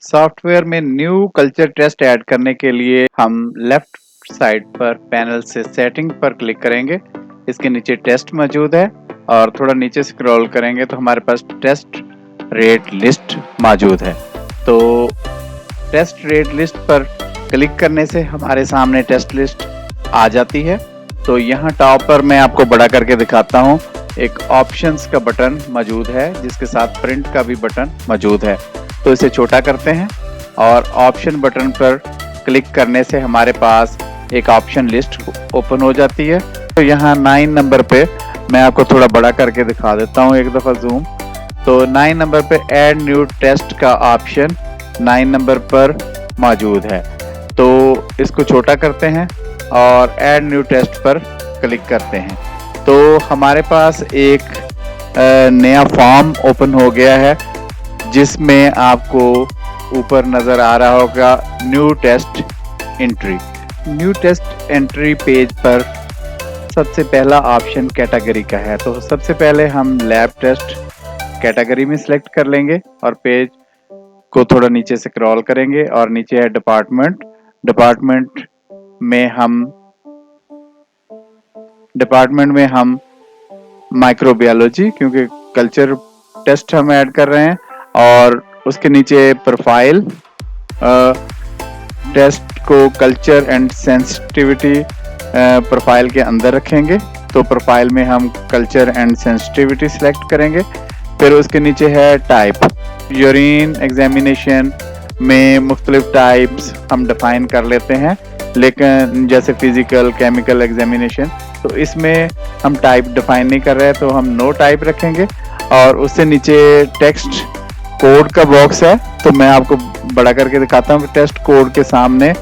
Software में new culture taste add करने के लिए हम लेफ्ट साइड पर पैनल से सेटिंग पर क्लिक करेंगे। इसके नीचे टेस्ट मौजूद है और थोड़ा नीचे स्क्रॉल करेंगे तो हमारे पास टेस्ट रेट लिस्ट मौजूद है। तो टेस्ट रेट लिस्ट पर क्लिक करने से हमारे सामने टेस्ट लिस्ट आ जाती है। तो यहाँ टॉप पर मैं आपको बड़ा करके दिखाता हूँ, एक ऑप्शंस का बटन मौजूद है जिसके साथ प्रिंट का भी बटन मौजूद है। तो इसे छोटा करते हैं और ऑप्शन बटन पर क्लिक करने से हमारे पास एक ऑप्शन लिस्ट ओपन हो जाती है। तो यहाँ 9 नंबर पे मैं आपको थोड़ा बड़ा करके दिखा देता हूँ, एक दफ़ा जूम। तो 9 नंबर पे ऐड न्यू टेस्ट का ऑप्शन 9 नंबर पर मौजूद है। तो इसको छोटा करते हैं और ऐड न्यू टेस्ट पर क्लिक करते हैं। तो हमारे पास एक नया फॉर्म ओपन हो गया है जिसमें आपको ऊपर नज़र आ रहा होगा new test entry. New test entry page पर सबसे पहला ऑप्शन कैटेगरी का है। तो सबसे पहले हम लैब टेस्ट कैटेगरी में सिलेक्ट कर लेंगे और पेज को थोड़ा नीचे से स्क्रॉल करेंगे और नीचे है डिपार्टमेंट। डिपार्टमेंट में हम माइक्रोबायोलॉजी, क्योंकि कल्चर टेस्ट हम ऐड कर रहे हैं, और उसके नीचे प्रोफाइल टेस्ट को कल्चर एंड सेंसिटिविटी प्रोफाइल के अंदर रखेंगे। तो प्रोफाइल में हम कल्चर एंड सेंसिटिविटी सिलेक्ट करेंगे। फिर उसके नीचे है टाइप। यूरिन एग्जामिनेशन में मुख्तलिफ टाइप्स हम डिफाइन कर लेते हैं, लेकिन जैसे फिजिकल, केमिकल एग्जामिनेशन, तो इसमें हम टाइप डिफाइन नहीं कर रहे, तो हम नो टाइप रखेंगे। और उससे नीचे टेक्स्ट कोड का बॉक्स है, तो मैं आपको बड़ा करके दिखाता हूँ। टेस्ट कोड के सामने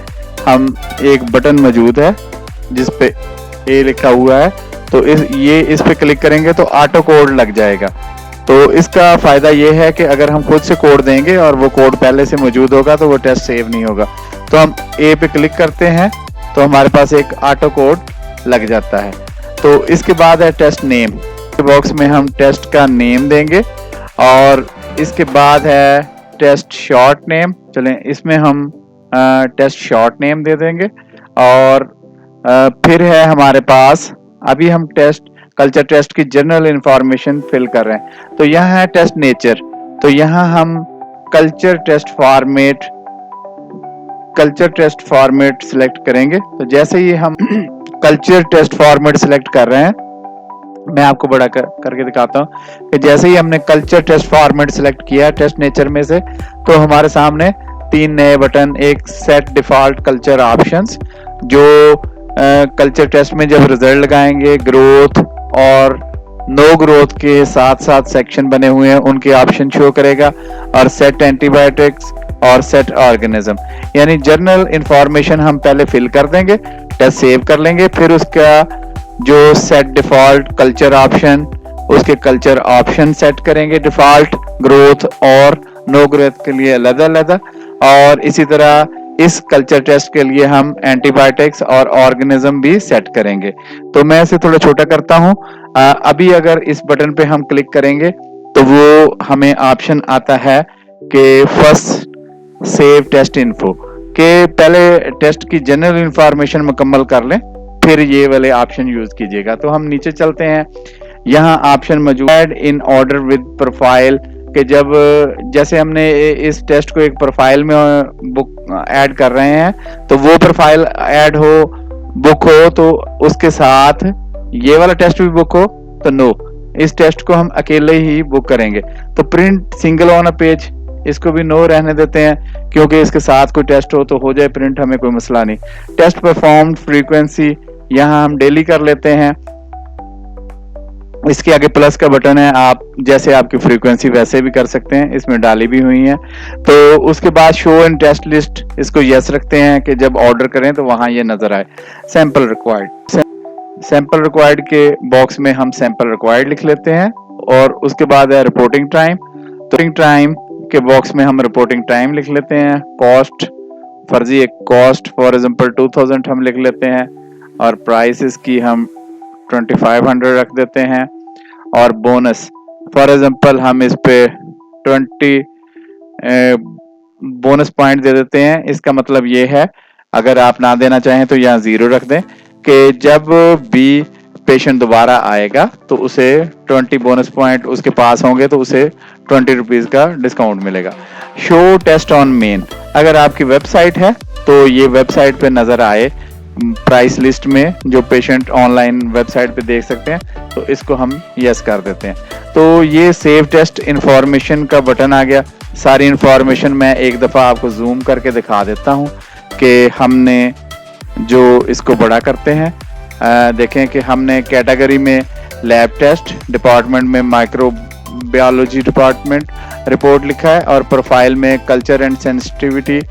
हम एक बटन मौजूद है जिस पे ए लिखा हुआ है। तो इस पे क्लिक करेंगे तो ऑटो कोड लग जाएगा। तो इसका फायदा ये है कि अगर हम खुद से कोड देंगे और वो कोड पहले से मौजूद होगा तो वो टेस्ट सेव नहीं होगा। तो हम ए पे क्लिक करते हैं तो हमारे पास एक ऑटो कोड लग जाता है। तो इसके बाद है टेस्ट नेम। बॉक्स में हम टेस्ट का नेम देंगे और इसके बाद है टेस्ट शॉर्ट नेम। चलें, इसमें हम टेस्ट शॉर्ट नेम दे देंगे। और फिर है हमारे पास, अभी हम कल्चर टेस्ट की जनरल इंफॉर्मेशन फिल कर रहे हैं। तो यहाँ है टेस्ट नेचर। तो यहाँ हम कल्चर टेस्ट फॉर्मेट सिलेक्ट करेंगे। तो जैसे ही हम कल्चर टेस्ट फॉर्मेट सिलेक्ट कर रहे हैं, मैं आपको बड़ा करके दिखाता हूँ कि जैसे ही हमने कल्चर टेस्ट फॉर्मेट सिलेक्ट किया टेस्ट नेचर में से, तो हमारे सामने 3 नए बटन, एक सेट डिफॉल्ट कल्चर ऑप्शंस, जो कल्चर टेस्ट में जब रिजल्ट लगाएंगे ग्रोथ और नो ग्रोथ के साथ साथ सेक्शन बने हुए हैं उनके ऑप्शन शो करेगा, और सेट एंटीबायोटिक्स और सेट ऑर्गेनिज्म, यानी जनरल इंफॉर्मेशन हम पहले फिल कर देंगे, टेस्ट सेव कर लेंगे। फिर उसका जो सेट डिफॉल्ट कल्चर ऑप्शन, उसके कल्चर ऑप्शन सेट करेंगे डिफॉल्ट, ग्रोथ और नो ग्रोथ के लिए अलग-अलग। और इसी तरह इस कल्चर टेस्ट के लिए हम एंटीबायोटिक्स और ऑर्गेनिज्म भी सेट करेंगे। तो मैं इसे थोड़ा छोटा करता हूँ। अभी अगर इस बटन पे हम क्लिक करेंगे तो वो हमें ऑप्शन आता है कि फर्स्ट सेव टेस्ट इन्फो, के पहले टेस्ट की जनरल इंफॉर्मेशन मुकम्मल कर लें, फिर ये वाले ऑप्शन यूज कीजिएगा। तो हम नीचे चलते हैं, यहाँ ऑप्शन मौजूद है इन ऑर्डर विद प्रोफाइल, कि जब जैसे हमने इस टेस्ट को एक प्रोफाइल में बुक ऐड कर रहे हैं, तो वो प्रोफाइल ऐड हो, बुक हो, तो उसके साथ ये वाला टेस्ट भी बुक हो तो नो, इस टेस्ट को हम अकेले ही बुक करेंगे। तो print single on a page, इसको भी नो रहने देते हैं, क्योंकि इसके साथ कोई टेस्ट हो तो हो जाए प्रिंट, हमें कोई मसला नहीं। टेस्ट परफॉर्म्ड फ्रीक्वेंसी, यहाँ हम डेली कर लेते हैं। इसके आगे प्लस का बटन है, आप जैसे आपकी फ्रीक्वेंसी वैसे भी कर सकते हैं, इसमें डाली भी हुई है। तो उसके बाद शो इन टेस्ट लिस्ट, इसको यस रखते हैं कि जब ऑर्डर करें तो वहां ये नजर आए। सैंपल रिक्वायर्ड के बॉक्स में हम सैंपल रिक्वायर्ड लिख लेते हैं। और उसके बाद है रिपोर्टिंग टाइम। तो टाइम के बॉक्स में हम रिपोर्टिंग टाइम लिख लेते हैं। कॉस्ट, फर्जी एक कॉस्ट फॉर एग्जांपल 2000 हम लिख लेते हैं, और प्राइसेस की हम 2500 रख देते हैं। और बोनस फॉर एग्जांपल हम इस पे 20 बोनस पॉइंट दे देते हैं। इसका मतलब ये है, अगर आप ना देना चाहें तो यहाँ 0 रख दें कि जब भी पेशेंट दोबारा आएगा तो उसे 20 बोनस पॉइंट उसके पास होंगे तो उसे 20 रुपीज़ का डिस्काउंट मिलेगा। शो टेस्ट ऑन मेन, अगर आपकी वेबसाइट है तो ये वेबसाइट पे नज़र आए प्राइस लिस्ट में, जो पेशेंट ऑनलाइन वेबसाइट पे देख सकते हैं, तो इसको हम यस कर देते हैं। तो ये सेव टेस्ट इंफॉर्मेशन का बटन आ गया। सारी इंफॉर्मेशन मैं एक दफ़ा आपको जूम करके दिखा देता हूँ कि हमने जो इसको बड़ा करते हैं, देखें कि हमने कैटेगरी में लैब टेस्ट, डिपार्टमेंट में माइक्रोबायोलॉजी डिपार्टमेंट रिपोर्ट लिखा है, और प्रोफाइल में कल्चर एंड सेंसिटिविटी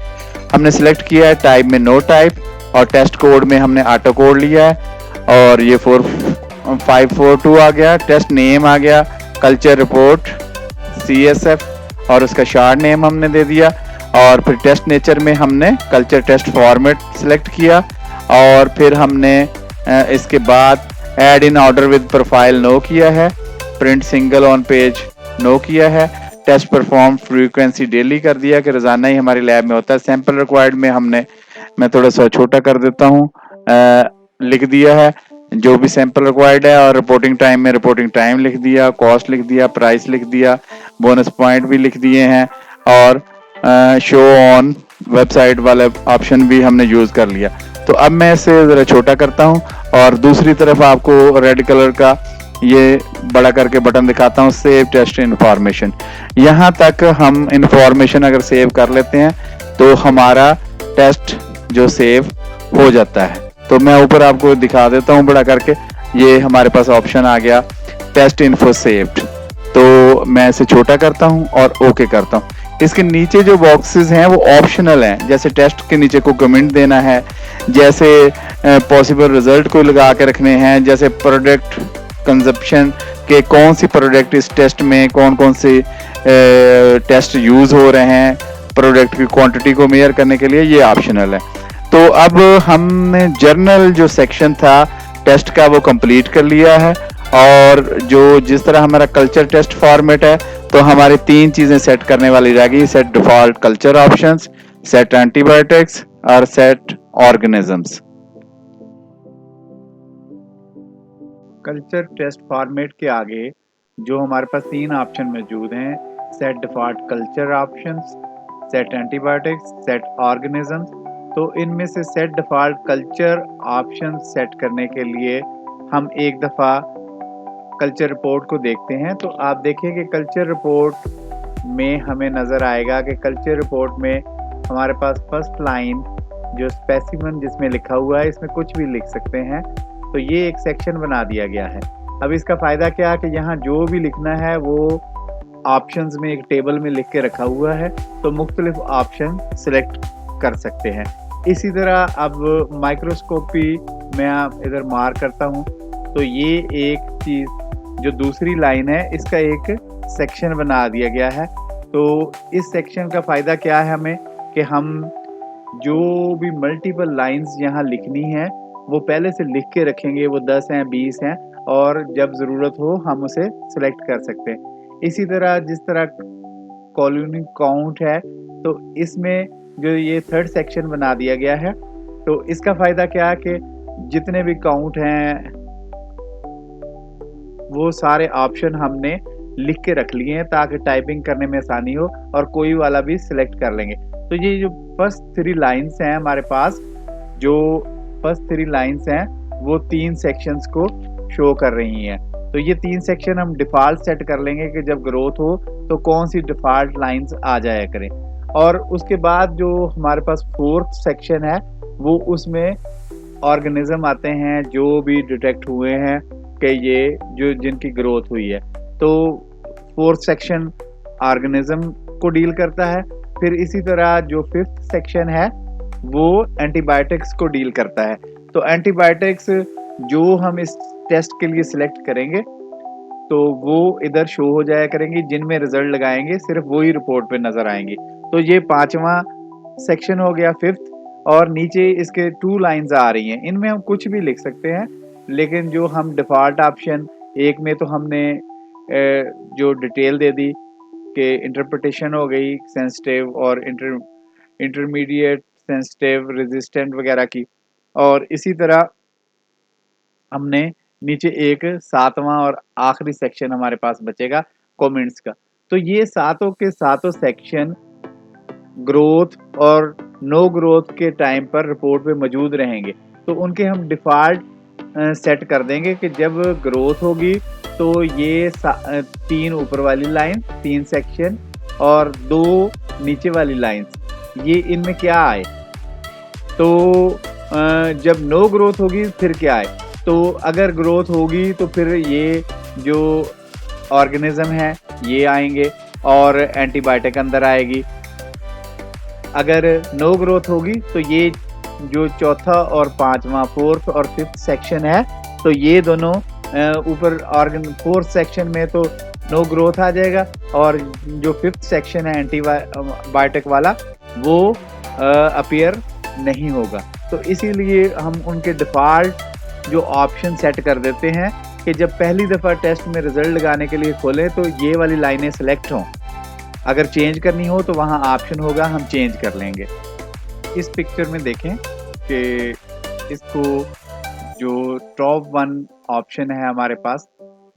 हमने सिलेक्ट किया है, टाइप में नो टाइप, और टेस्ट कोड में हमने ऑटो कोड लिया है, और ये 4542 आ गया। टेस्ट नेम आ गया कल्चर रिपोर्ट CSF, और उसका शार्ट नेम हमने दे दिया, और फिर टेस्ट नेचर में हमने कल्चर टेस्ट फॉर्मेट सिलेक्ट किया, और फिर हमने इसके बाद add in order with profile no किया है, print single on page no किया है, टेस्ट परफॉर्म फ्रीक्वेंसी डेली कर दिया कि रोजाना ही हमारी लैब में होता है। सैंपल रिक्वायर्ड में हमने, मैं थोड़ा सा छोटा कर देता हूँ, लिख दिया है जो भी सैंपल रिक्वायर्ड है, और रिपोर्टिंग टाइम में रिपोर्टिंग टाइम लिख दिया, कॉस्ट लिख दिया, प्राइस लिख दिया, बोनस पॉइंट भी लिख दिए हैं, और शो ऑन वेबसाइट वाला ऑप्शन भी हमने यूज कर लिया। तो अब मैं इसे जरा छोटा करता हूँ और दूसरी तरफ आपको रेड कलर का ये बड़ा करके बटन दिखाता हूँ, सेव टेस्ट इंफॉर्मेशन। यहाँ तक हम इंफॉर्मेशन अगर सेव कर लेते हैं तो हमारा टेस्ट जो सेव हो जाता है। तो मैं ऊपर आपको दिखा देता हूँ बड़ा करके, ये हमारे पास ऑप्शन आ गया टेस्ट इन्फो सेव्ड। तो मैं इसे छोटा करता हूँ और ओके करता हूँ। इसके नीचे जो बॉक्सेस हैं वो ऑप्शनल हैं, जैसे टेस्ट के नीचे को कमेंट देना है, जैसे पॉसिबल रिजल्ट को लगा के रखने हैं, जैसे प्रोडक्ट कंजप्शन के कौन सी प्रोडक्ट इस टेस्ट में कौन कौन से टेस्ट यूज हो रहे हैं, प्रोडक्ट की क्वांटिटी को मेजर करने के लिए, ये ऑप्शनल है। तो अब हमने जर्नल जो सेक्शन था टेस्ट का वो कंप्लीट कर लिया है, और जो जिस तरह हमारा कल्चर टेस्ट फॉर्मेट है तो हमारी 3 चीजें सेट करने वाली रहेगी, set default culture options, set antibiotics और set organisms. Culture test format के आगे जो हमारे पास 3 ऑप्शन मौजूद हैं, set default culture options, set antibiotics, set organisms, तो इनमें से set default culture option set करने के लिए हम एक दफ़ा कल्चर रिपोर्ट को देखते हैं। तो आप देखिए कि कल्चर रिपोर्ट में हमें नज़र आएगा कि कल्चर रिपोर्ट में हमारे पास फर्स्ट लाइन जो स्पेसिमन जिसमें लिखा हुआ है, इसमें कुछ भी लिख सकते हैं, तो ये एक सेक्शन बना दिया गया है। अब इसका फ़ायदा क्या है कि यहाँ जो भी लिखना है वो ऑप्शंस में एक टेबल में लिख के रखा हुआ है, तो मुख्तलिफ ऑप्शन सिलेक्ट कर सकते हैं। इसी तरह अब माइक्रोस्कोपी में आप इधर मार्क करता हूँ, तो ये एक चीज़ जो दूसरी लाइन है इसका एक सेक्शन बना दिया गया है। तो इस सेक्शन का फ़ायदा क्या है हमें कि हम जो भी मल्टीपल लाइंस यहाँ लिखनी है वो पहले से लिख के रखेंगे, वो 10 हैं 20 हैं, और जब ज़रूरत हो हम उसे सिलेक्ट कर सकते हैं। इसी तरह जिस तरह कॉलोनी काउंट है, तो इसमें जो ये थर्ड सेक्शन बना दिया गया है, तो इसका फ़ायदा क्या है कि जितने भी काउंट हैं वो सारे ऑप्शन हमने लिख के रख लिए हैं ताकि टाइपिंग करने में आसानी हो और कोई वाला भी सिलेक्ट कर लेंगे। तो ये जो फर्स्ट 3 लाइंस हैं हमारे पास, जो फर्स्ट 3 लाइंस हैं वो 3 सेक्शंस को शो कर रही हैं। तो ये 3 सेक्शन हम डिफ़ॉल्ट सेट कर लेंगे कि जब ग्रोथ हो तो कौन सी डिफ़ॉल्ट लाइंस आ जाया करें। और उसके बाद जो हमारे पास 4th सेक्शन है वो उसमें ऑर्गेनिज्म आते हैं जो भी डिटेक्ट हुए हैं कि ये जो जिनकी ग्रोथ हुई है। तो 4th सेक्शन ऑर्गेनिज्म को डील करता है। फिर इसी तरह जो 5th सेक्शन है वो एंटीबायोटिक्स को डील करता है। तो एंटीबायोटिक्स जो हम इस टेस्ट के लिए सिलेक्ट करेंगे तो वो इधर शो हो जाया करेंगी, जिनमें रिजल्ट लगाएंगे सिर्फ वही रिपोर्ट पे नजर आएंगी। तो ये 5वां सेक्शन हो गया 5th, और नीचे इसके 2 लाइंस आ रही हैं, इनमें हम कुछ भी लिख सकते हैं, लेकिन जो हम डिफ़ॉल्ट ऑप्शन एक में तो हमने जो डिटेल दे दी इसके इंटरप्रिटेशन हो गई सेंसिटिव और इंटरमीडिएट, सेंसिटिव, रेजिस्टेंट वगैरह की। और इसी तरह हमने नीचे एक सातवां और आखिरी सेक्शन हमारे पास बचेगा कमेंट्स का। तो ये सातों के सातों सेक्शन ग्रोथ और नो ग्रोथ के टाइम पर रिपोर्ट में मौजूद रहेंगे। तो उनके हम डिफ़ॉल्ट सेट कर देंगे कि जब ग्रोथ होगी तो ये 3 ऊपर वाली लाइन, 3 सेक्शन और 2 नीचे वाली लाइन्स, ये इनमें क्या आए। तो जब नो ग्रोथ होगी फिर क्या आए। तो अगर ग्रोथ होगी तो फिर ये जो ऑर्गेनिज्म है ये आएंगे और एंटीबायोटिक अंदर आएगी। अगर नो ग्रोथ होगी तो ये जो चौथा और पांचवा, फोर्थ और फिफ्थ सेक्शन है, तो ये दोनों ऊपर फोर्थ सेक्शन में तो नो ग्रोथ आ जाएगा और जो फिफ्थ सेक्शन है एंटीबायोटिक वाला वो अपीयर नहीं होगा। तो इसीलिए हम उनके डिफ़ॉल्ट जो ऑप्शन सेट कर देते हैं कि जब पहली दफ़ा टेस्ट में रिजल्ट लगाने के लिए खोलें तो ये वाली लाइनें सेलेक्ट हों। अगर चेंज करनी हो तो वहाँ ऑप्शन होगा, हम चेंज कर लेंगे। इस पिक्चर में देखें कि इसको जो टॉप 1 ऑप्शन है हमारे पास,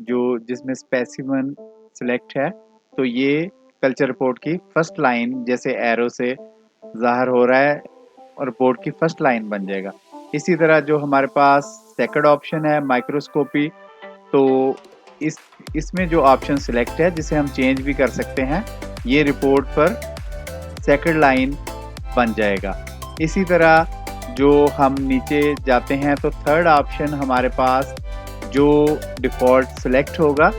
जो जिसमें स्पेसिमेन सिलेक्ट है, तो ये कल्चर रिपोर्ट की फर्स्ट लाइन जैसे एरो से ज़ाहिर हो रहा है और रिपोर्ट की फर्स्ट लाइन बन जाएगा। इसी तरह जो हमारे पास सेकंड ऑप्शन है माइक्रोस्कोपी, तो इसमें जो ऑप्शन सिलेक्ट है जिसे हम चेंज भी कर सकते हैं, ये रिपोर्ट पर सेकंड लाइन बन जाएगा। इसी तरह जो हम नीचे जाते हैं तो थर्ड ऑप्शन हमारे पास जो डिफ़ॉल्ट सिलेक्ट होगा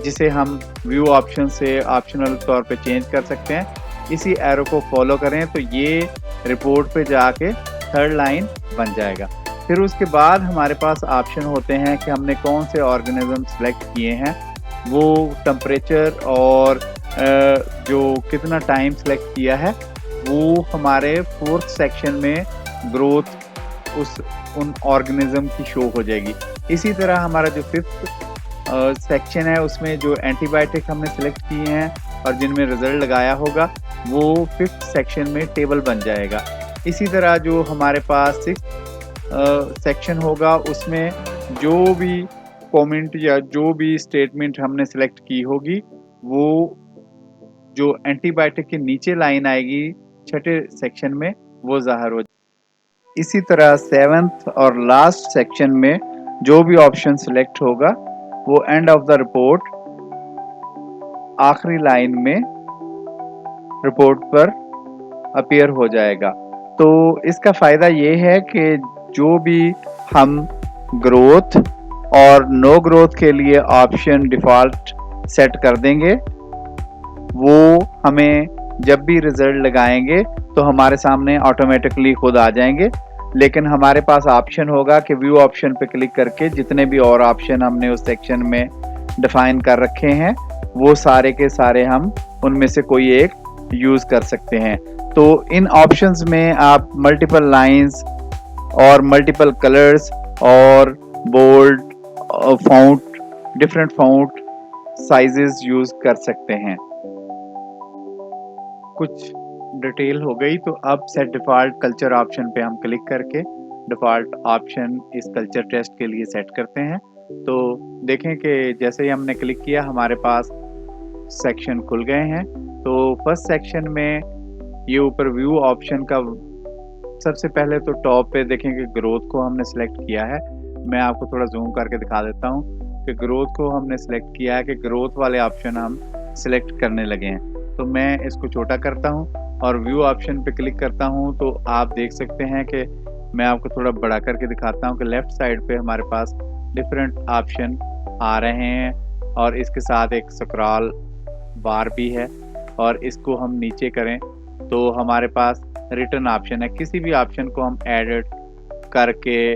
जिसे हम व्यू ऑप्शन से ऑप्शनल तौर पे चेंज कर सकते हैं। इसी एरो को फॉलो करें तो ये रिपोर्ट पे जाके थर्ड लाइन बन जाएगा। फिर उसके बाद हमारे पास ऑप्शन होते हैं कि हमने कौन से ऑर्गेनिज्म सेलेक्ट किए हैं, वो टेम्परेचर और जो कितना टाइम सेलेक्ट किया है वो हमारे फोर्थ सेक्शन में ग्रोथ उन ऑर्गेनिज्म की शो हो जाएगी। इसी तरह हमारा जो फिफ्थ सेक्शन है उसमें जो एंटीबायोटिक हमने सेलेक्ट किए हैं और जिनमें रिजल्ट लगाया होगा वो फिफ्थ सेक्शन में टेबल बन जाएगा। इसी तरह जो हमारे पास सिक्स्थ सेक्शन होगा उसमें जो भी कमेंट या जो भी स्टेटमेंट हमने सेलेक्ट की होगी वो जो एंटीबायोटिक के नीचे लाइन आएगी छठे सेक्शन में वो ज़ाहिर हो। इसी तरह सेवंथ और लास्ट सेक्शन में जो भी ऑप्शन सिलेक्ट होगा वो एंड ऑफ द रिपोर्ट आखिरी लाइन में रिपोर्ट पर अपीयर हो जाएगा। तो इसका फ़ायदा ये है कि जो भी हम ग्रोथ और नो ग्रोथ के लिए ऑप्शन डिफ़ॉल्ट सेट कर देंगे, वो हमें जब भी रिजल्ट लगाएंगे तो हमारे सामने ऑटोमेटिकली खुद आ जाएंगे। लेकिन हमारे पास ऑप्शन होगा कि व्यू ऑप्शन पे क्लिक करके जितने भी और ऑप्शन हमने उस सेक्शन में डिफाइन कर रखे हैं वो सारे के सारे हम उनमें से कोई एक यूज़ कर सकते हैं। तो इन ऑप्शंस में आप मल्टीपल लाइंस और मल्टीपल कलर्स और bold font, different font sizes use कर सकते हैं। कुछ डिटेल हो गई तो अब सेट डिफ़ॉल्ट कल्चर ऑप्शन पे हम क्लिक करके डिफ़ॉल्ट ऑप्शन इस कल्चर टेस्ट के लिए सेट करते हैं। तो देखें कि जैसे ही हमने क्लिक किया हमारे पास सेक्शन खुल गए हैं। तो फर्स्ट सेक्शन में ये ऊपर व्यू ऑप्शन का सबसे पहले तो टॉप पे देखें कि ग्रोथ को हमने सेलेक्ट किया है। मैं आपको थोड़ा जूम करके दिखा देता हूँ कि ग्रोथ को हमने सेलेक्ट किया है कि ग्रोथ वाले ऑप्शन हम सेलेक्ट करने लगे हैं। तो मैं इसको छोटा करता हूँ और व्यू ऑप्शन पे क्लिक करता हूँ तो आप देख सकते हैं कि मैं आपको थोड़ा बड़ा करके दिखाता हूँ कि लेफ़्ट साइड पे हमारे पास डिफरेंट ऑप्शन आ रहे हैं और इसके साथ एक स्क्रॉल बार भी है। और इसको हम नीचे करें तो हमारे पास रिटर्न ऑप्शन है। किसी भी ऑप्शन को हम एडिट करके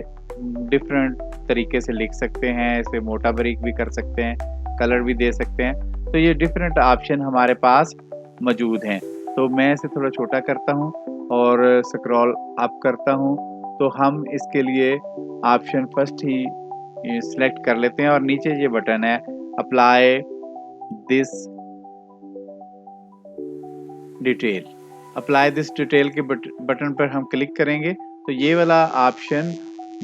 डिफरेंट तरीके से लिख सकते हैं, इसे मोटा बारीक भी कर सकते हैं, कलर भी दे सकते हैं। तो ये डिफरेंट ऑप्शन हमारे पास मौजूद हैं। तो मैं इसे थोड़ा छोटा करता हूँ और स्क्रॉल अप करता हूँ तो हम इसके लिए ऑप्शन फर्स्ट ही सिलेक्ट कर लेते हैं और नीचे ये बटन है apply this detail. Apply this detail के बटन पर हम क्लिक करेंगे तो ये वाला ऑप्शन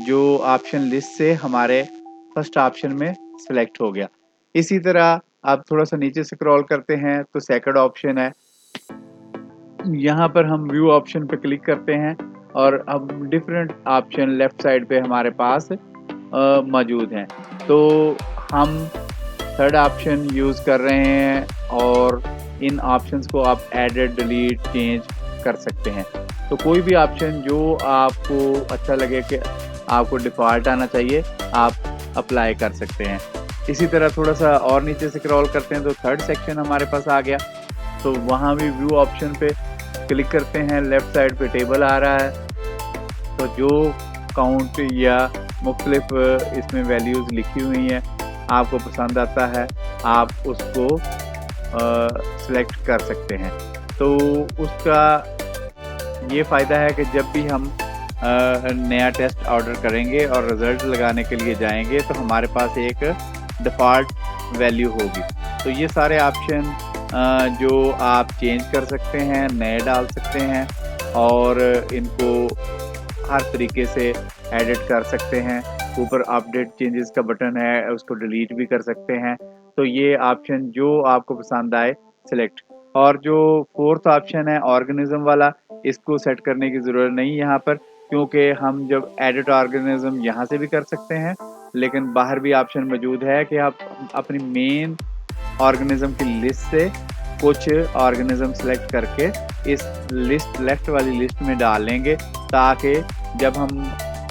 जो ऑप्शन लिस्ट से हमारे फर्स्ट ऑप्शन में सिलेक्ट हो गया। इसी तरह आप थोड़ा सा नीचे स्क्रॉल करते हैं तो सेकंड ऑप्शन है, यहाँ पर हम व्यू ऑप्शन पे क्लिक करते हैं और अब डिफरेंट ऑप्शन लेफ्ट साइड पे हमारे पास मौजूद हैं। तो हम थर्ड ऑप्शन यूज़ कर रहे हैं और इन ऑप्शंस को आप एडिट, डिलीट, चेंज कर सकते हैं। तो कोई भी ऑप्शन जो आपको अच्छा लगे कि आपको डिफ़ॉल्ट आना चाहिए, आप अप्लाई कर सकते हैं। इसी तरह थोड़ा सा और नीचे स्क्रॉल करते हैं तो थर्ड सेक्शन हमारे पास आ गया। तो वहाँ भी व्यू ऑप्शन पे क्लिक करते हैं, लेफ़्ट साइड पे टेबल आ रहा है। तो जो काउंट या मुख्तलिफ इसमें वैल्यूज़ लिखी हुई हैं, आपको पसंद आता है, आप उसको सिलेक्ट कर सकते हैं। तो उसका ये फ़ायदा है कि जब भी हम नया टेस्ट ऑर्डर करेंगे और रिज़ल्ट लगाने के लिए जाएंगे तो हमारे पास एक डिफ़ॉल्ट वैल्यू होगी। तो ये सारे ऑप्शन जो आप चेंज कर सकते हैं, नए डाल सकते हैं और इनको हर तरीके से एडिट कर सकते हैं। ऊपर अपडेट चेंजेस का बटन है, उसको डिलीट भी कर सकते हैं। तो ये ऑप्शन जो आपको पसंद आए सिलेक्ट। और जो फोर्थ ऑप्शन है ऑर्गेनिज्म वाला, इसको सेट करने की ज़रूरत नहीं यहाँ पर, क्योंकि हम जब एडिट ऑर्गेनिज्म यहाँ से भी कर सकते हैं, लेकिन बाहर भी ऑप्शन मौजूद है कि आप अपनी मेन ऑर्गेनिज्म की लिस्ट से कुछ ऑर्गेनिज्म सेलेक्ट करके इस लिस्ट लेफ्ट वाली लिस्ट में डालेंगे, ताकि जब हम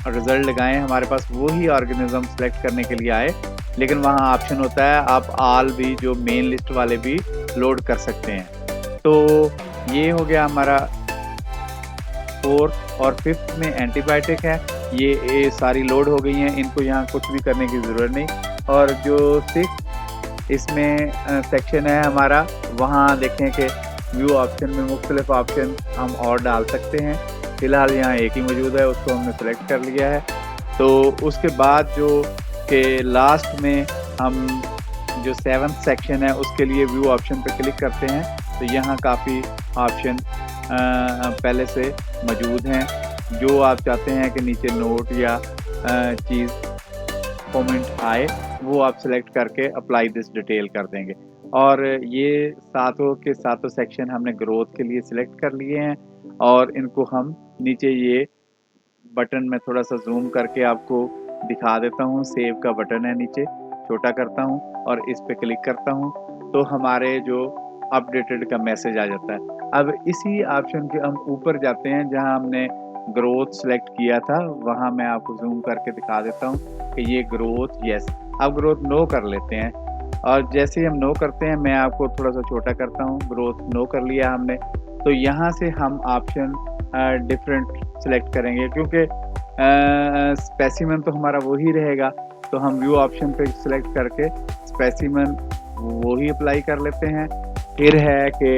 रिजल्ट लगाएं हमारे पास वही ऑर्गेनिज्म सेलेक्ट करने के लिए आए। लेकिन वहाँ ऑप्शन होता है आप ऑल भी, जो मेन लिस्ट वाले भी लोड कर सकते हैं। तो ये हो गया हमारा फोर्थ। और फिफ्थ में एंटीबायोटिक है, ये सारी लोड हो गई हैं, इनको यहाँ कुछ भी करने की ज़रूरत नहीं। और जो सिक्स इसमें सेक्शन है हमारा, वहाँ देखें कि व्यू ऑप्शन में मुख्तलिफ ऑप्शन हम और डाल सकते हैं। फ़िलहाल यहाँ एक ही मौजूद है, उसको हमने सेलेक्ट कर लिया है। तो उसके बाद जो कि लास्ट में हम जो सेवन्थ सेक्शन है उसके लिए व्यू ऑप्शन पे क्लिक करते हैं तो यहाँ काफ़ी ऑप्शन पहले से मौजूद हैं। जो आप चाहते हैं कि नीचे नोट या चीज़ कमेंट आए, वो आप सेलेक्ट करके अप्लाई दिस डिटेल कर देंगे। और ये सातों के सातों सेक्शन हमने ग्रोथ के लिए सिलेक्ट कर लिए हैं और इनको हम नीचे ये बटन में थोड़ा सा जूम करके आपको दिखा देता हूँ। सेव का बटन है नीचे, छोटा करता हूँ और इस पे क्लिक करता हूँ तो हमारे जो अपडेटेड का मैसेज आ जाता है। अब इसी ऑप्शन के हम ऊपर जाते हैं जहाँ हमने ग्रोथ सेलेक्ट किया था, वहाँ मैं आपको जूम करके दिखा देता हूँ कि ये ग्रोथ यस। अब ग्रोथ नो कर लेते हैं और जैसे ही हम नो करते हैं, मैं आपको थोड़ा सा छोटा करता हूँ, ग्रोथ नो कर लिया हमने। तो यहाँ से हम ऑप्शन डिफरेंट सेलेक्ट करेंगे, क्योंकि स्पेसिमेन तो हमारा वही रहेगा। तो हम व्यू ऑप्शन पे सिलेक्ट करके स्पेसिमेन वही अप्लाई कर लेते हैं। फिर है कि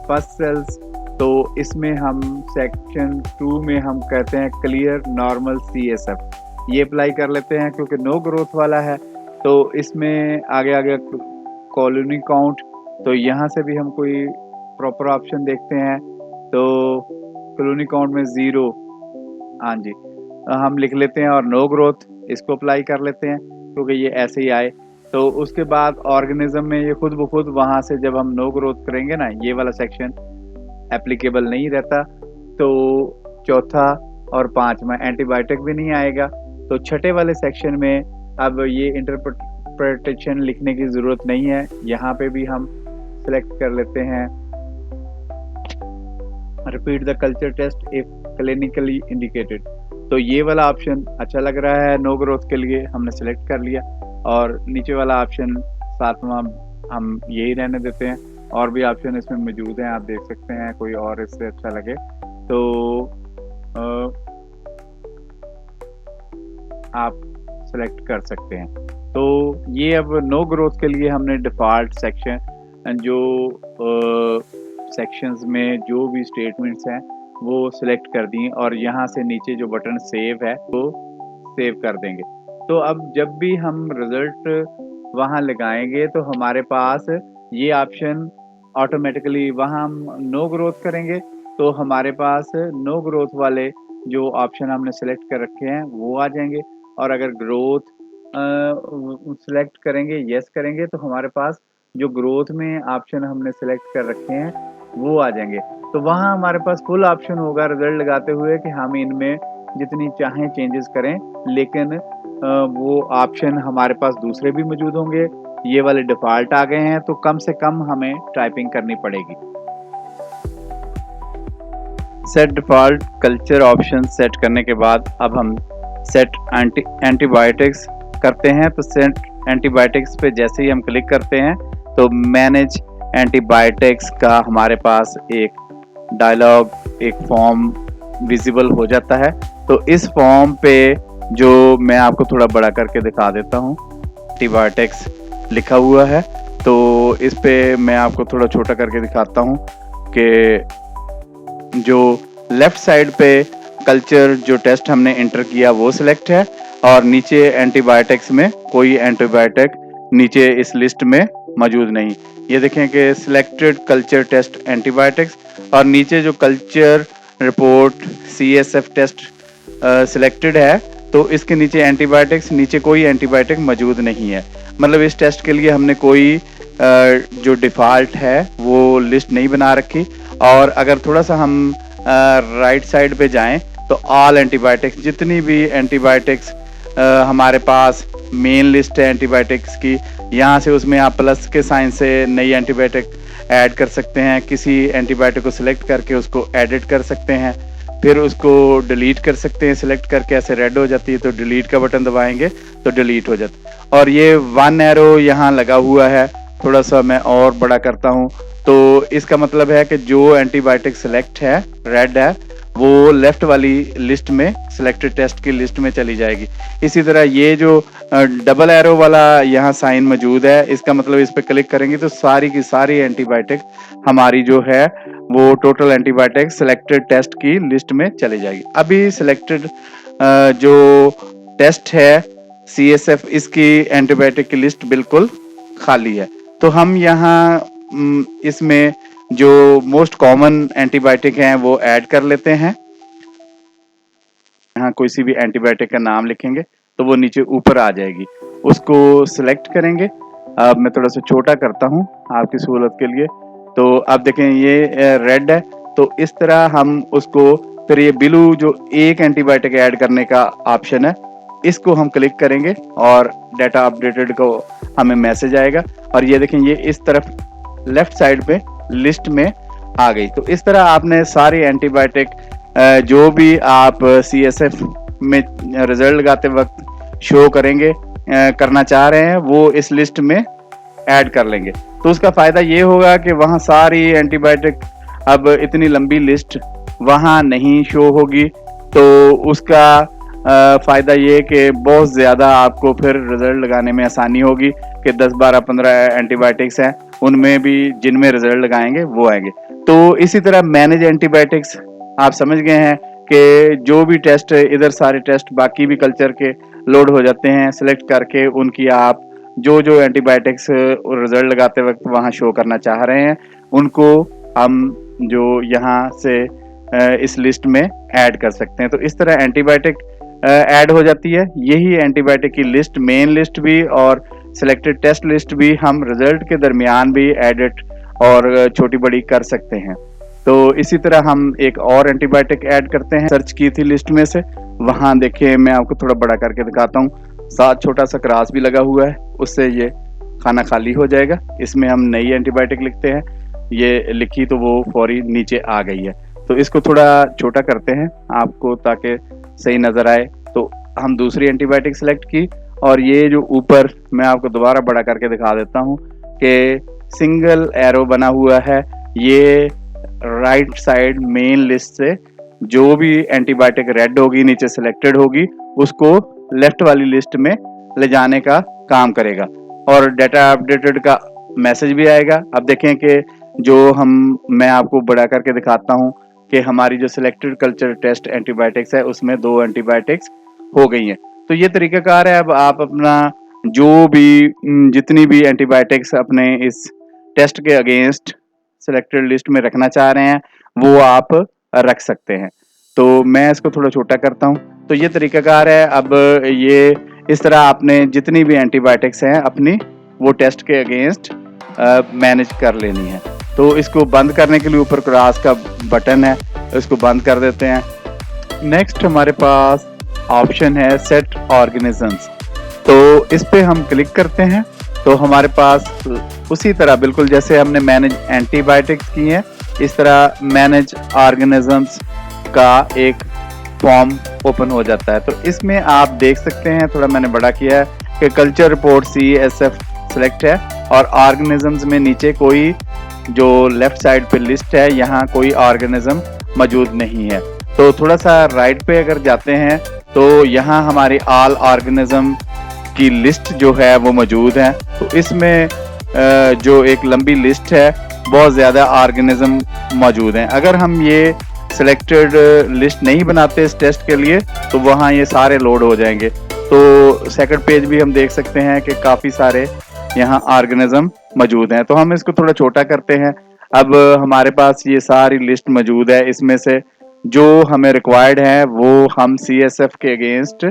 फर्स्ट सेल्स, तो इसमें हम सेक्शन 2 में हम कहते हैं क्लियर नॉर्मल CSF, ये अप्लाई कर लेते हैं क्योंकि नो ग्रोथ वाला है। तो इसमें आगे आगे कॉलोनी काउंट, तो यहाँ से भी हम कोई प्रॉपर ऑप्शन देखते हैं तो कॉलोनी काउंट में 0, हाँ जी, हम लिख लेते हैं और नो ग्रोथ इसको अप्लाई कर लेते हैं क्योंकि ये ऐसे ही आए। तो उसके बाद ऑर्गेनिज्म में ये खुद ब खुद वहाँ से जब हम नो ग्रोथ करेंगे ना, ये वाला सेक्शन एप्लीकेबल नहीं रहता। तो चौथा और पांचवा एंटीबायोटिक भी नहीं आएगा। तो छठे वाले सेक्शन में अब ये इंटरप्रिटेशन लिखने की ज़रूरत नहीं है, यहाँ पे भी हम सेलेक्ट कर लेते हैं repeat the culture test if clinically indicated. तो ये वाला ऑप्शन अच्छा लग रहा है, नो ग्रोथ के लिए हमने सेलेक्ट कर लिया। और नीचे वाला ऑप्शन सातवां हम यही रहने देते हैं। और भी ऑप्शन इसमें मौजूद हैं, आप देख सकते हैं, कोई और इससे अच्छा लगे तो आप सेलेक्ट कर सकते हैं। तो ये अब नो ग्रोथ के लिए हमने डिफ़ॉल्ट सेक्शन जो सेक्शंस में जो भी स्टेटमेंट्स हैं वो सिलेक्ट कर दिए और यहाँ से नीचे जो बटन सेव है वो सेव कर देंगे। तो अब जब भी हम रिज़ल्ट वहाँ लगाएंगे तो हमारे पास ये ऑप्शन ऑटोमेटिकली वहाँ हम नो ग्रोथ करेंगे तो हमारे पास नो ग्रोथ वाले जो ऑप्शन हमने सेलेक्ट कर रखे हैं वो आ जाएंगे। और अगर ग्रोथ सेलेक्ट करेंगे, यस करेंगे, तो हमारे पास जो ग्रोथ में ऑप्शन हमने सेलेक्ट कर रखे हैं वो आ जाएंगे। तो वहाँ हमारे पास फुल ऑप्शन होगा रिजल्ट लगाते हुए कि हम इनमें जितनी चाहें चेंजेस करें, लेकिन वो ऑप्शन हमारे पास दूसरे भी मौजूद होंगे। ये वाले डिफ़ॉल्ट आ गए हैं तो कम से कम हमें टाइपिंग करनी पड़ेगी। Set default culture option set करने के बाद अब हम सेट एंटीबायोटिक्स करते हैं। तो सेट एंटीबायोटिक्स पे जैसे ही हम क्लिक करते हैं तो मैनेज एंटीबायोटिक्स का हमारे पास एक डायलॉग, एक फॉर्म विजिबल हो जाता है। तो इस फॉर्म पे जो मैं आपको थोड़ा बड़ा करके दिखा देता हूँ, एंटीबायोटिक्स लिखा हुआ है। तो इस पे मैं आपको थोड़ा छोटा करके दिखाता हूँ कि जो लेफ्ट साइड पे कल्चर जो टेस्ट हमने एंटर किया वो सिलेक्ट है और नीचे एंटीबायोटिक्स में कोई एंटीबायोटिक नीचे इस लिस्ट में मौजूद नहीं। ये देखें कि सिलेक्टेड कल्चर टेस्ट एंटीबायोटिक्स और नीचे जो culture report CSF test selected है तो इसके नीचे एंटीबायोटिक्स, नीचे कोई एंटीबायोटिक मौजूद नहीं है। मतलब इस टेस्ट के लिए हमने कोई जो डिफ़ॉल्ट है वो लिस्ट नहीं बना रखी। और अगर थोड़ा सा हम राइट साइड पे जाएं तो ऑल एंटीबायोटिक्स, जितनी भी एंटीबायोटिक्स हमारे पास मेन लिस्ट है एंटीबायोटिक्स की, यहाँ से उसमें आप प्लस के साइन से नई एंटीबायोटिक ऐड कर सकते हैं। किसी एंटीबायोटिक को सिलेक्ट करके उसको एडिट कर सकते हैं, फिर उसको डिलीट कर सकते हैं। सिलेक्ट करके ऐसे रेड हो जाती है तो डिलीट का बटन दबाएंगे तो डिलीट हो जाता है। और ये वन एरो यहाँ लगा हुआ है, थोड़ा सा मैं और बड़ा करता हूँ तो इसका मतलब है कि जो एंटीबायोटिक सिलेक्ट है, रेड है, वो लेफ्ट वाली लिस्ट में, सिलेक्टेड टेस्ट की लिस्ट में चली जाएगी। इसी तरह ये जो डबल एरो वाला यहाँ साइन मौजूद है, इसका मतलब इस पर क्लिक करेंगे तो सारी की सारी एंटीबायोटिक हमारी जो है वो टोटल एंटीबायोटिक सिलेक्टेड टेस्ट की लिस्ट में चली जाएगी। अभी सिलेक्टेड जो टेस्ट है CSF, इसकी एंटीबायोटिक की लिस्ट बिल्कुल खाली है। तो हम यहाँ इसमें जो मोस्ट कॉमन एंटीबायोटिक हैं वो ऐड कर लेते हैं। यहाँ कोई सी भी एंटीबायोटिक का नाम लिखेंगे तो वो नीचे ऊपर आ जाएगी, उसको सिलेक्ट करेंगे। अब मैं थोड़ा सा छोटा करता हूँ आपकी सहूलत के लिए। तो अब देखें ये रेड है, तो इस तरह हम उसको, फिर ये ब्लू जो एक एंटीबायोटिक ऐड करने का ऑप्शन है, इसको हम क्लिक करेंगे और डाटा अपडेटेड को हमें मैसेज आएगा। और ये देखें ये इस तरफ लेफ्ट साइड पे लिस्ट में आ गई। तो इस तरह आपने सारी एंटीबायोटिक जो भी आप CSF में रिजल्ट लगाते वक्त शो करेंगे, करना चाह रहे हैं, वो इस लिस्ट में ऐड कर लेंगे। तो उसका फायदा ये होगा कि वहाँ सारी एंटीबायोटिक, अब इतनी लंबी लिस्ट वहाँ नहीं शो होगी। तो उसका फायदा ये कि बहुत ज्यादा आपको फिर रिजल्ट लगाने में आसानी होगी कि 10, 12, 15 एंटीबायोटिक्स हैं, उनमें भी जिनमें रिजल्ट लगाएंगे वो आएंगे। तो इसी तरह मैनेज एंटीबायोटिक्स आप समझ गए हैं कि जो भी टेस्ट, इधर सारे टेस्ट बाकी भी कल्चर के लोड हो जाते हैं। सिलेक्ट करके उनकी आप जो जो एंटीबायोटिक्स रिजल्ट लगाते वक्त वहाँ शो करना चाह रहे हैं उनको हम जो यहाँ से इस लिस्ट में ऐड कर सकते हैं। तो इस तरह एंटीबायोटिक ऐड हो जाती है। यही एंटीबायोटिक की लिस्ट, मेन लिस्ट भी और सिलेक्टेड टेस्ट लिस्ट भी हम रिजल्ट के दरमियान भी एडिट और छोटी बड़ी कर सकते हैं। तो इसी तरह हम एक और एंटीबायोटिक ऐड करते हैं, सर्च की थी लिस्ट में से, वहां देखिए मैं आपको थोड़ा बड़ा करके दिखाता हूँ, साथ छोटा सा क्रॉस भी लगा हुआ है, उससे ये खाना खाली हो जाएगा। इसमें हम नई एंटीबायोटिक लिखते हैं, ये लिखी तो वो फौरी नीचे आ गई है। तो इसको थोड़ा छोटा करते हैं आपको ताकि सही नजर आए। तो हम दूसरी एंटीबायोटिक सिलेक्ट की और ये जो ऊपर मैं आपको दोबारा बड़ा करके दिखा देता हूँ कि सिंगल एरो बना हुआ है, ये राइट साइड मेन लिस्ट से जो भी एंटीबायोटिक रेड होगी, नीचे सिलेक्टेड होगी, उसको लेफ्ट वाली लिस्ट में ले जाने का काम करेगा और डाटा अपडेटेड का मैसेज भी आएगा। अब देखें कि जो मैं आपको बड़ा करके दिखाता हूँ कि हमारी जो सिलेक्टेड कल्चर टेस्ट एंटीबायोटिक्स है उसमें 2 एंटीबायोटिक्स हो गई हैं। तो ये तरीकाकार है। अब आप अपना जो भी जितनी भी एंटीबायोटिक्स अपने इस टेस्ट के अगेंस्ट सिलेक्टेड लिस्ट में रखना चाह रहे हैं वो आप रख सकते हैं। तो मैं इसको थोड़ा छोटा करता हूँ। तो ये तरीकाकार है। अब ये इस तरह आपने जितनी भी एंटीबायोटिक्स हैं अपनी वो टेस्ट के अगेंस्ट मैनेज कर लेनी है। तो इसको बंद करने के लिए ऊपर क्रॉस का बटन है, इसको बंद कर देते हैं। नेक्स्ट हमारे पास ऑप्शन है सेट ऑर्गेनिजम्स। तो इस पे हम क्लिक करते हैं तो हमारे पास उसी तरह बिल्कुल जैसे हमने मैनेज एंटीबायोटिक्स की है इस तरह मैनेज ऑर्गेनिजम्स का एक फॉर्म ओपन हो जाता है। तो इसमें आप देख सकते हैं, थोड़ा मैंने बड़ा किया है कि कल्चर रिपोर्ट CSF सिलेक्ट है और ऑर्गेनिजम्स में नीचे कोई जो लेफ्ट साइड पे लिस्ट है यहाँ कोई ऑर्गेनिज्म मौजूद नहीं है। तो थोड़ा सा राइट पे अगर जाते हैं तो यहाँ हमारी ऑल ऑर्गेनिज्म की लिस्ट जो है वो मौजूद है। तो इसमें जो एक लंबी लिस्ट है बहुत ज़्यादा ऑर्गेनिज्म मौजूद हैं। अगर हम ये सिलेक्टेड लिस्ट नहीं बनाते इस टेस्ट के लिए तो वहाँ ये सारे लोड हो जाएंगे। तो सेकंड पेज भी हम देख सकते हैं कि काफ़ी सारे यहाँ ऑर्गेनिज्म मौजूद हैं। तो हम इसको थोड़ा छोटा करते हैं। अब हमारे पास ये सारी लिस्ट मौजूद है, इसमें से जो हमें रिक्वायर्ड है वो हम CSF के अगेंस्ट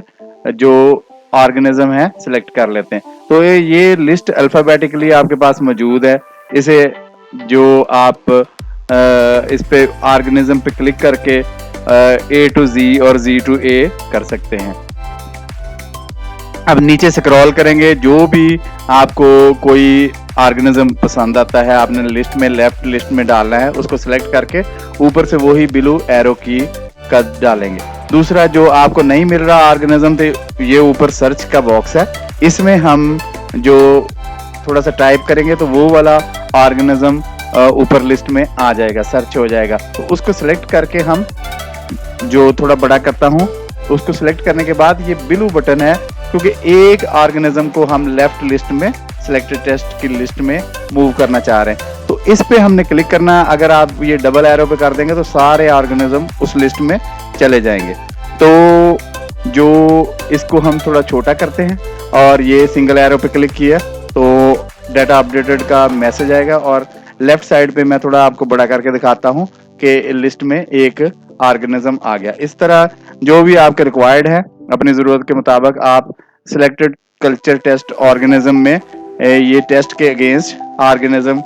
जो ऑर्गेनिज्म है सिलेक्ट कर लेते हैं। तो ये लिस्ट अल्फाबेटिकली आपके पास मौजूद है। इसे जो आप इस पे ऑर्गेनिज्म पे क्लिक करके A to Z और Z to A कर सकते हैं। अब नीचे स्क्रॉल करेंगे, जो भी आपको कोई ऑर्गेनिज्म पसंद आता है आपने लिस्ट में लेफ्ट लिस्ट में डालना है, उसको सिलेक्ट करके ऊपर से वही ब्लू एरो की का डालेंगे। दूसरा जो आपको नहीं मिल रहा ऑर्गेनिज्म तो ये ऊपर सर्च का बॉक्स है, इसमें हम जो थोड़ा सा टाइप करेंगे तो वो वाला ऑर्गेनिज्म ऊपर लिस्ट में आ जाएगा, सर्च हो जाएगा। तो उसको सिलेक्ट करके हम जो थोड़ा बड़ा करता हूँ उसको सिलेक्ट करने के बाद ये ब्लू बटन है क्योंकि एक ऑर्गेनिज्म को हम लेफ्ट लिस्ट में सिलेक्टेड टेस्ट की लिस्ट में मूव करना चाह रहे हैं। तो इस पे हमने क्लिक करना है। अगर आप ये डबल एरो पे कर देंगे तो सारे ऑर्गेनिज्म उस लिस्ट में चले जाएंगे। तो जो इसको हम थोड़ा छोटा करते हैं और ये सिंगल एरो पे क्लिक किया तो डाटा अपडेटेड का मैसेज आएगा और लेफ्ट साइड पे मैं थोड़ा आपको बड़ा करके दिखाता हूँ कि लिस्ट में एक ऑर्गेनिज्म आ गया। इस तरह जो भी आपके रिक्वायर्ड है अपनी जरूरत के मुताबिक आप सिलेक्टेड कल्चर टेस्ट ऑर्गेनिज्म में ये टेस्ट के अगेंस्ट ऑर्गेनिज्म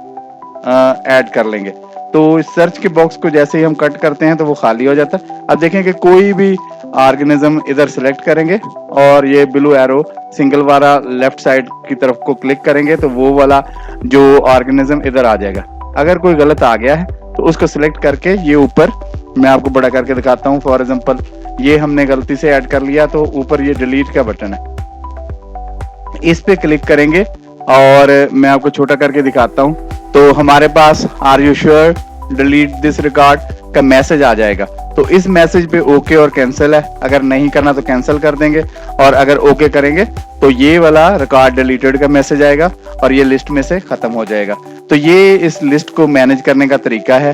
ऐड कर लेंगे। तो इस सर्च के बॉक्स को जैसे ही हम कट करते हैं तो वो खाली हो जाता है। अब देखें कि कोई भी ऑर्गेनिज्म इधर सेलेक्ट करेंगे और ये ब्लू एरो सिंगल वाला लेफ्ट साइड की तरफ को क्लिक करेंगे तो वो वाला जो ऑर्गेनिज्म इधर आ जाएगा। अगर कोई गलत आ गया है तो उसको सिलेक्ट करके ये ऊपर मैं आपको बड़ा करके दिखाता हूँ। फॉर एग्जांपल ये हमने गलती से ऐड कर लिया तो ऊपर ये डिलीट का बटन है, इस पे क्लिक करेंगे और मैं आपको छोटा करके दिखाता हूँ। तो हमारे पास are you sure delete this record का मैसेज आ जाएगा। तो इस मैसेज पे ओके और कैंसिल है, अगर नहीं करना तो कैंसिल कर देंगे और अगर ओके करेंगे तो ये वाला रिकॉर्ड डिलीटेड का मैसेज आएगा और ये लिस्ट में से खत्म हो जाएगा। तो ये इस लिस्ट को मैनेज करने का तरीका है।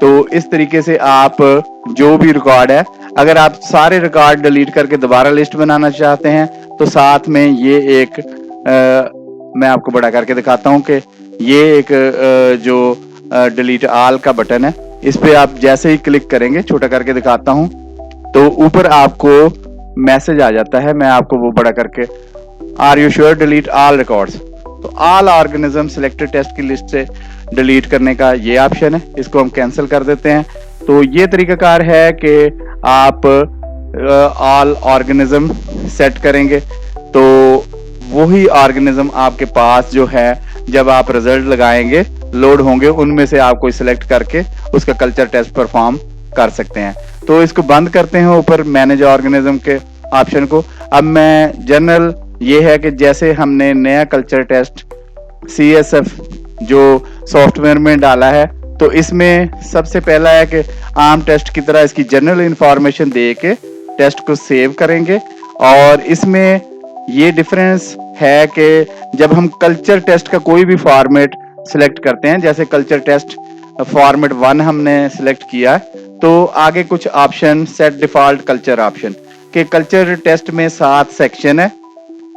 तो इस तरीके से आप जो भी रिकॉर्ड है, अगर आप सारे रिकॉर्ड डिलीट करके दोबारा लिस्ट बनाना चाहते हैं तो साथ में ये एक मैं आपको बड़ा करके दिखाता हूँ कि ये एक जो डिलीट ऑल का बटन है, इस पे आप जैसे ही क्लिक करेंगे, छोटा करके दिखाता हूँ, तो ऊपर आपको मैसेज आ जाता है। मैं आपको वो बड़ा करके, are you sure delete all records. तो ऑल ऑर्गेनिज्म सिलेक्टेड टेस्ट की लिस्ट से डिलीट करने का ये ऑप्शन है, इसको हम कैंसिल कर देते हैं। तो ये तरीकाकार है कि आप ऑल ऑर्गेनिज्म सेट करेंगे तो वही ऑर्गेनिज्म आपके पास जो है जब आप रिजल्ट लगाएंगे लोड होंगे उनमें से आप कोई सिलेक्ट करके उसका कल्चर टेस्ट परफॉर्म कर सकते हैं। तो इसको बंद करते हैं ऊपर मैनेज ऑर्गेनिज्म के ऑप्शन को। अब मैं जनरल ये है कि जैसे हमने नया कल्चर टेस्ट CSF जो सॉफ्टवेयर में डाला है तो इसमें सबसे पहला है कि आम टेस्ट की तरह इसकी जनरल इंफॉर्मेशन दे के टेस्ट को सेव करेंगे। और इसमें ये डिफरेंस है कि जब हम कल्चर टेस्ट का कोई भी फॉर्मेट सिलेक्ट करते हैं, जैसे कल्चर टेस्ट फॉर्मेट 1 हमने सिलेक्ट किया तो आगे कुछ option set default culture option के कल्चर टेस्ट में 7 सेक्शन है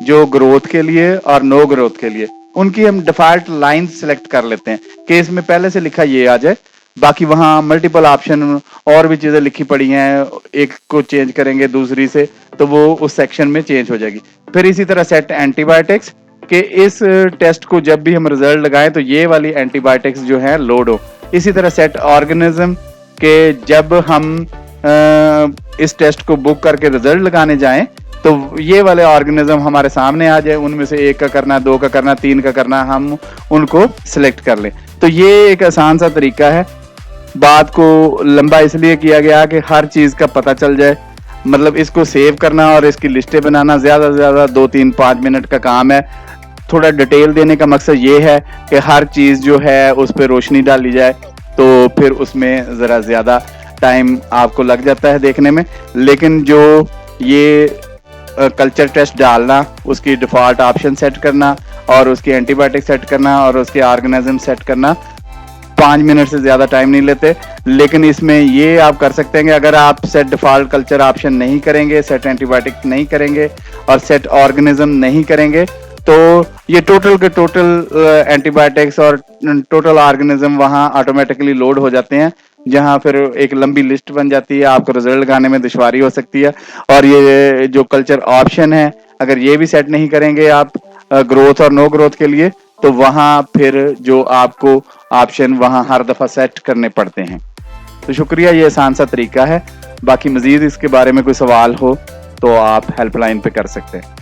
जो ग्रोथ के लिए और नो ग्रोथ के लिए। उनकी हम डिफॉल्ट लाइन सिलेक्ट कर लेते हैं कि इसमें पहले से लिखा ये आ जाए, बाकी वहां मल्टीपल ऑप्शन और भी चीजें लिखी पड़ी हैं, एक को चेंज करेंगे दूसरी से तो वो उस सेक्शन में चेंज हो जाएगी। फिर इसी तरह सेट एंटीबायोटिक्स कि इस टेस्ट को जब भी हम रिजल्ट लगाएं तो ये वाली एंटीबायोटिक्स जो है लोड हो। इसी तरह सेट ऑर्गेनिज्म के जब हम इस टेस्ट को बुक करके रिजल्ट लगाने जाएं तो ये वाले ऑर्गेनिज्म हमारे सामने आ जाए, उनमें से एक का करना, दो का करना, तीन का करना, हम उनको सिलेक्ट कर लें। तो ये एक आसान सा तरीका है। बात को लंबा इसलिए किया गया कि हर चीज का पता चल जाए, मतलब इसको सेव करना और इसकी लिस्टें बनाना ज्यादा से ज्यादा 2-3-5 मिनट का काम है। थोड़ा डिटेल देने का मकसद ये है कि हर चीज जो है उस पर रोशनी डाली जाए, तो फिर उसमें जरा ज्यादा टाइम आपको लग जाता है देखने में। लेकिन जो ये कल्चर टेस्ट डालना, उसकी डिफॉल्ट ऑप्शन सेट करना और उसकी एंटीबायोटिक सेट करना और उसके ऑर्गेनिज्म सेट करना 5 मिनट से ज्यादा टाइम नहीं लेते। लेकिन इसमें ये आप कर सकते हैं कि अगर आप सेट डिफॉल्ट कल्चर ऑप्शन नहीं करेंगे, सेट एंटीबायोटिक नहीं करेंगे और सेट ऑर्गेनिज्म नहीं करेंगे तो ये टोटल के टोटल एंटीबायोटिक्स और टोटल ऑर्गेनिज्म वहां ऑटोमेटिकली लोड हो जाते हैं, जहां फिर एक लंबी लिस्ट बन जाती है, आपको रिजल्ट लगाने में दुश्वारी हो सकती है। और ये जो कल्चर ऑप्शन है, अगर ये भी सेट नहीं करेंगे आप ग्रोथ और नो ग्रोथ के लिए, तो वहां फिर जो आपको ऑप्शन वहां हर दफा सेट करने पड़ते हैं। तो शुक्रिया, ये आसान सा तरीका है। बाकी मजीद इसके बारे में कोई सवाल हो तो आप हेल्पलाइन पे कर सकते हैं।